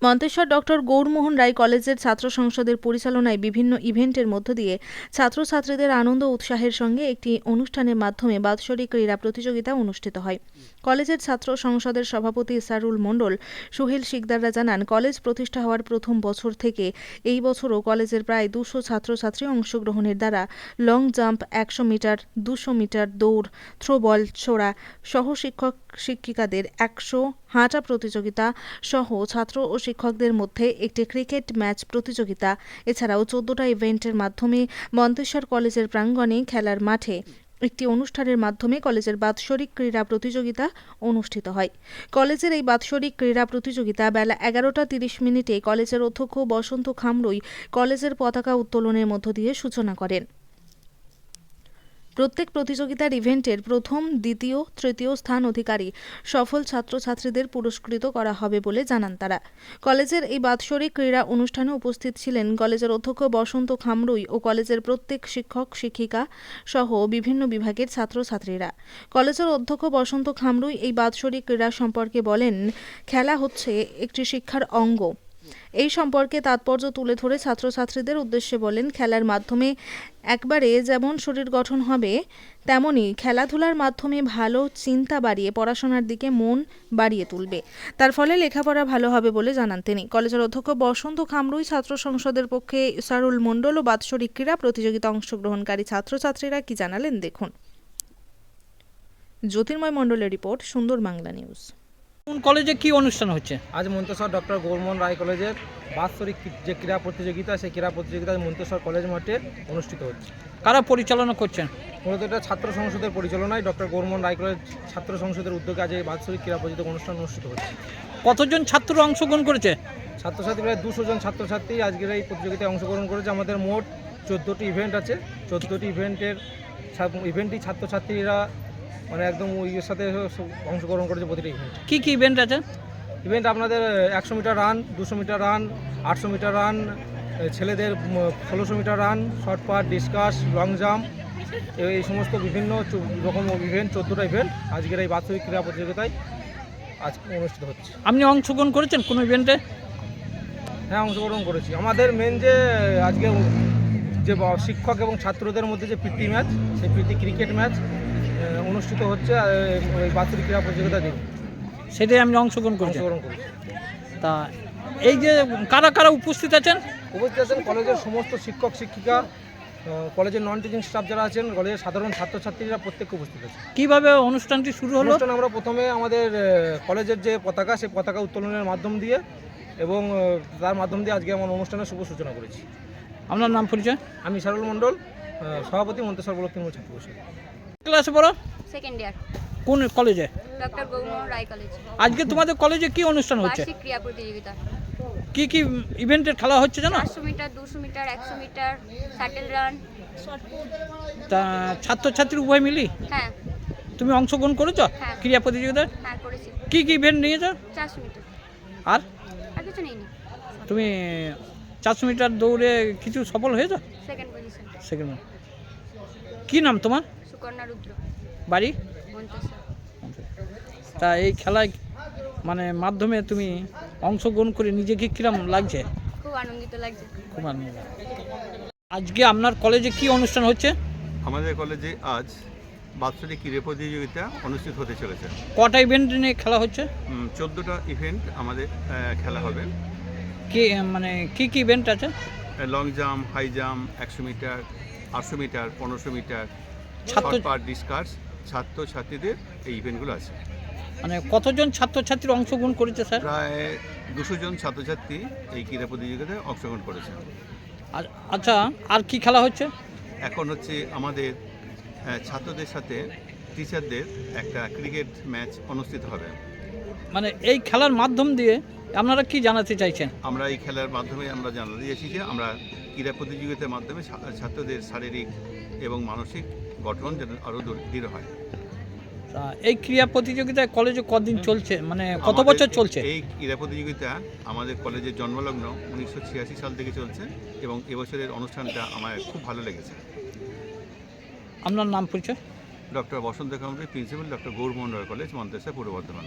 Manteswar doctor Gourmohan রায় কলেজের ছাত্র সংসদের পরিচালনায় বিভিন্ন ইভেন্টের মধ্য দিয়ে ছাত্রছাত্রীদের আনন্দ উৎসাহের সঙ্গে একটি অনুষ্ঠানের মাধ্যমে বাৎসরিক ক্রীড়া প্রতিযোগিতা অনুষ্ঠিত হয়। কলেজের ছাত্র সংসদের সভাপতি ইসারুল মণ্ডল, সুহেল শিকদাররা জানান, কলেজ প্রতিষ্ঠা হওয়ার প্রথম বছর থেকে এই বছরও কলেজের প্রায় 200 ছাত্রছাত্রী অংশগ্রহণের দ্বারা লং জাম্প, 100 মিটার, 200 মিটার দৌড়, থ্রোবল ছোড়া সহ শিক্ষক শিক্ষিকাদের 100 হাঁটা প্রতিযোগিতা সহ ছাত্র ও শিক্ষকদের মধ্যে একটি ক্রিকেট ম্যাচ প্রতিযোগিতা, এছাড়াও 14টা ইভেন্টের মাধ্যমে মন্তেশ্বর কলেজের প্রাঙ্গণে খেলার মাঠে একটি অনুষ্ঠানের মাধ্যমে কলেজের বাৎসরিক ক্রীড়া প্রতিযোগিতা অনুষ্ঠিত হয়। কলেজের এই বাৎসরিক ক্রীড়া প্রতিযোগিতা বেলা 11:30 কলেজের অধ্যক্ষ বসন্ত খামরুই কলেজের পতাকা উত্তোলনের মধ্য দিয়ে সূচনা করেন। প্রত্যেক প্রতিযোগিতার ইভেন্টের প্রথম, দ্বিতীয়, তৃতীয় স্থান অধিকারী সফল ছাত্রছাত্রীদের পুরস্কৃত করা হবে বলে জানান তারা। কলেজের এই বাৎসরিক ক্রীড়া অনুষ্ঠানে উপস্থিত ছিলেন কলেজের অধ্যক্ষ বসন্ত খামরুই ও কলেজের প্রত্যেক শিক্ষক শিক্ষিকা সহ বিভিন্ন বিভাগের ছাত্রছাত্রীরা। কলেজের অধ্যক্ষ বসন্ত খামরুই এই বাৎসরিক ক্রীড়া সম্পর্কে বলেন, খেলা হচ্ছে একটি শিক্ষার অঙ্গ। এই সম্পর্কে তাৎপর্য তুলে ধরে ছাত্রছাত্রীদের উদ্দেশ্যে বলেন, খেলার মাধ্যমে একবারে যেমন শরীর গঠন হবে, তেমনি খেলাধুলার মাধ্যমে ভালো চিন্তা বাড়িয়ে পড়াশোনার দিকে মন বাড়িয়ে তুলবে। তার ফলে লেখাপড়া ভালো হবে বলে জানান তিনি। কলেজের অধ্যক্ষ বসন্ত খামরুই, ছাত্র সংসদের পক্ষে ইসারুল মণ্ডল ও বাৎসরিক ক্রীড়া প্রতিযোগিতা অংশগ্রহণকারী ছাত্রছাত্রীরা কি জানালেন দেখুন। জ্যোতির্ময় মণ্ডলের রিপোর্ট, সুন্দর বাংলা নিউজ। কোন কলেজে কি অনুষ্ঠান হচ্ছে? আজ মন্তেশ্বর ডক্টর গৌরমোহন রায় কলেজের বাৎসরিক যে ক্রীড়া প্রতিযোগিতা, সেই ক্রীড়া প্রতিযোগিতা মন্তেশ্বর কলেজ মাঠে অনুষ্ঠিত হচ্ছে। কারা পরিচালনা করছেন? মূলত এটা ছাত্র সংসদের পরিচালনায় ডক্টর গৌরমোহন রায় কলেজ ছাত্র সংসদের উদ্যোগে আজ এই বাৎসরিক ক্রীড়া প্রতিযোগিতা অনুষ্ঠান অনুষ্ঠিত হচ্ছে। কতজন ছাত্র অংশগ্রহণ করেছে? ছাত্রছাত্রী প্রায় 200 জন ছাত্রছাত্রী আজকের এই প্রতিযোগিতায় অংশগ্রহণ করেছে। আমাদের মোট 14টি ইভেন্ট আছে। 14টি ইভেন্টই ছাত্রছাত্রীরা মানে একদম ইয়ের সাথে অংশগ্রহণ করেছে প্রতিটি ইভেন্ট। কি কি ইভেন্ট আছে? ইভেন্ট আপনাদের 100 metre run, 200 metre run, 800 metre run, ছেলেদের 1600 metre run, shot put, discus, long jump, এই সমস্ত বিভিন্ন রকম ইভেন্ট, 14টা ইভেন্ট আজকের এই বাৎসরিক ক্রীড়া প্রতিযোগিতায় আজ অনুষ্ঠিত হচ্ছে। আপনি অংশগ্রহণ করেছেন কোনো ইভেন্টে? হ্যাঁ, অংশগ্রহণ করেছি। আমাদের মেন যে আজকে যে শিক্ষক এবং ছাত্রদের মধ্যে যে প্রীতি ম্যাচ, সেই প্রীতি ক্রিকেট ম্যাচ অনুষ্ঠিত হচ্ছে এই বাৎসরিক ক্রীড়া প্রতিযোগিতা দিন, সেটাই আমি অংশগ্রহণ করেছি। তা এই যে কারা কারা উপস্থিত আছেন? উপস্থিত আছেন কলেজের সমস্ত শিক্ষক শিক্ষিকা, কলেজের নন টিচিং স্টাফ যারা আছেন, কলেজের সাধারণ ছাত্রছাত্রীরা প্রত্যেকে উপস্থিত আছে। কিভাবে অনুষ্ঠানটি শুরু হলো? আমরা প্রথমে আমাদের কলেজের যে পতাকা, সেই পতাকা উত্তোলনের মাধ্যম দিয়ে এবং তার মাধ্যম দিয়ে আজকে আমার অনুষ্ঠানের শুভ সূচনা করেছি। আপনার নাম পরিচয়? আমি ইসারুল মণ্ডল, সভাপতি মন্তেশ্বর ব্লক তৃণমূল ছাত্র পরিষদ। ক্লাসে পড়ো? Second year. কোন কলেজে? ডক্টর গৌরমোহন রায় কলেজ। আজকে তোমাদের কলেজে কি অনুষ্ঠান হচ্ছে? বার্ষিক ক্রীড়া প্রতিযোগিতা। কি কি ইভেন্টের খেলা হচ্ছে জানো? 800 metre, 200 metre, 100 metre, shuttle run. তা ছাত্রছাত্রী উভয় মিলি? হ্যাঁ। তুমি অংশগ্রহণ করেছো হ্যাঁ। ক্রীড়া প্রতিযোগিতায়? হ্যাঁ, করেছি। কি কি ইভেন্ট নিয়েছো? 400 মিটার। আর কিছু নেইনি। তুমি 400 মিটার দৌড়ে কিছু সফল হয়েছো? Second position. সেকেন্ড। কি নাম তোমার? সুকন্যা রুদ্র, বাড়ি? মন্তেশ্বর। তা এই খেলায় মানে মাধ্যমে তুমি অংশগ্রহণ করে নিজেকে কিরম লাগছে? খুব আনন্দিত লাগছে। খুব আনন্দ। আজকে আপনার কলেজে কি অনুষ্ঠান হচ্ছে? আমাদের কলেজে আজ বাৎসরিক ক্রীড়া প্রতিযোগিতা অনুষ্ঠিত হতে চলেছে। কটা ইভেন্ট নিয়ে খেলা হচ্ছে? 14টা ইভেন্ট আমাদের খেলা হবে। কি মানে কি কি ইভেন্ট আছে? Long jump, high jump, 100 metre, 800 metre, 1500 metre, ছাত্র শর্ট পাট, ডিসকাস, ছাত্রছাত্রীদের এই ইভেন্টগুলো আছে। মানে কতজন ছাত্রছাত্রী অংশগ্রহণ করেছে স্যার? প্রায় 200 জন ছাত্রছাত্রী এই ক্রীড়া প্রতিযোগিতায় অংশগ্রহণ করেছে। আচ্ছা, আর কি খেলা হচ্ছে? এখন হচ্ছে আমাদের ছাত্রদের সাথে টিচারদের একটা ক্রিকেট ম্যাচ অনুষ্ঠিত হবে। মানে এই খেলার মাধ্যম দিয়ে আপনারা কি জানাতে চাইছেন? আমরা এই খেলার মাধ্যমে আমরা জানাতে দিয়েছি যে আমরা ক্রীড়া প্রতিযোগিতার মাধ্যমে ছাত্রদের শারীরিক এবং মানসিক গঠন যেন আরও দৃঢ় হয়। এই ক্রীড়া প্রতিযোগিতায় কলেজে কতদিন চলছে, মানে কত বছর চলছে? এই ক্রীড়া প্রতিযোগিতা আমাদের কলেজের জন্মলগ্ন 1986 সাল থেকে চলছে এবং এবছরের অনুষ্ঠানটা আমার খুব ভালো লেগেছে। আপনার নাম পরিচয়? ডক্টর বসন্ত খামরুই, প্রিন্সিপাল, ডক্টর গৌরমোহন রায় কলেজ, মন্তেশ্বর, পূর্ব বর্ধমান।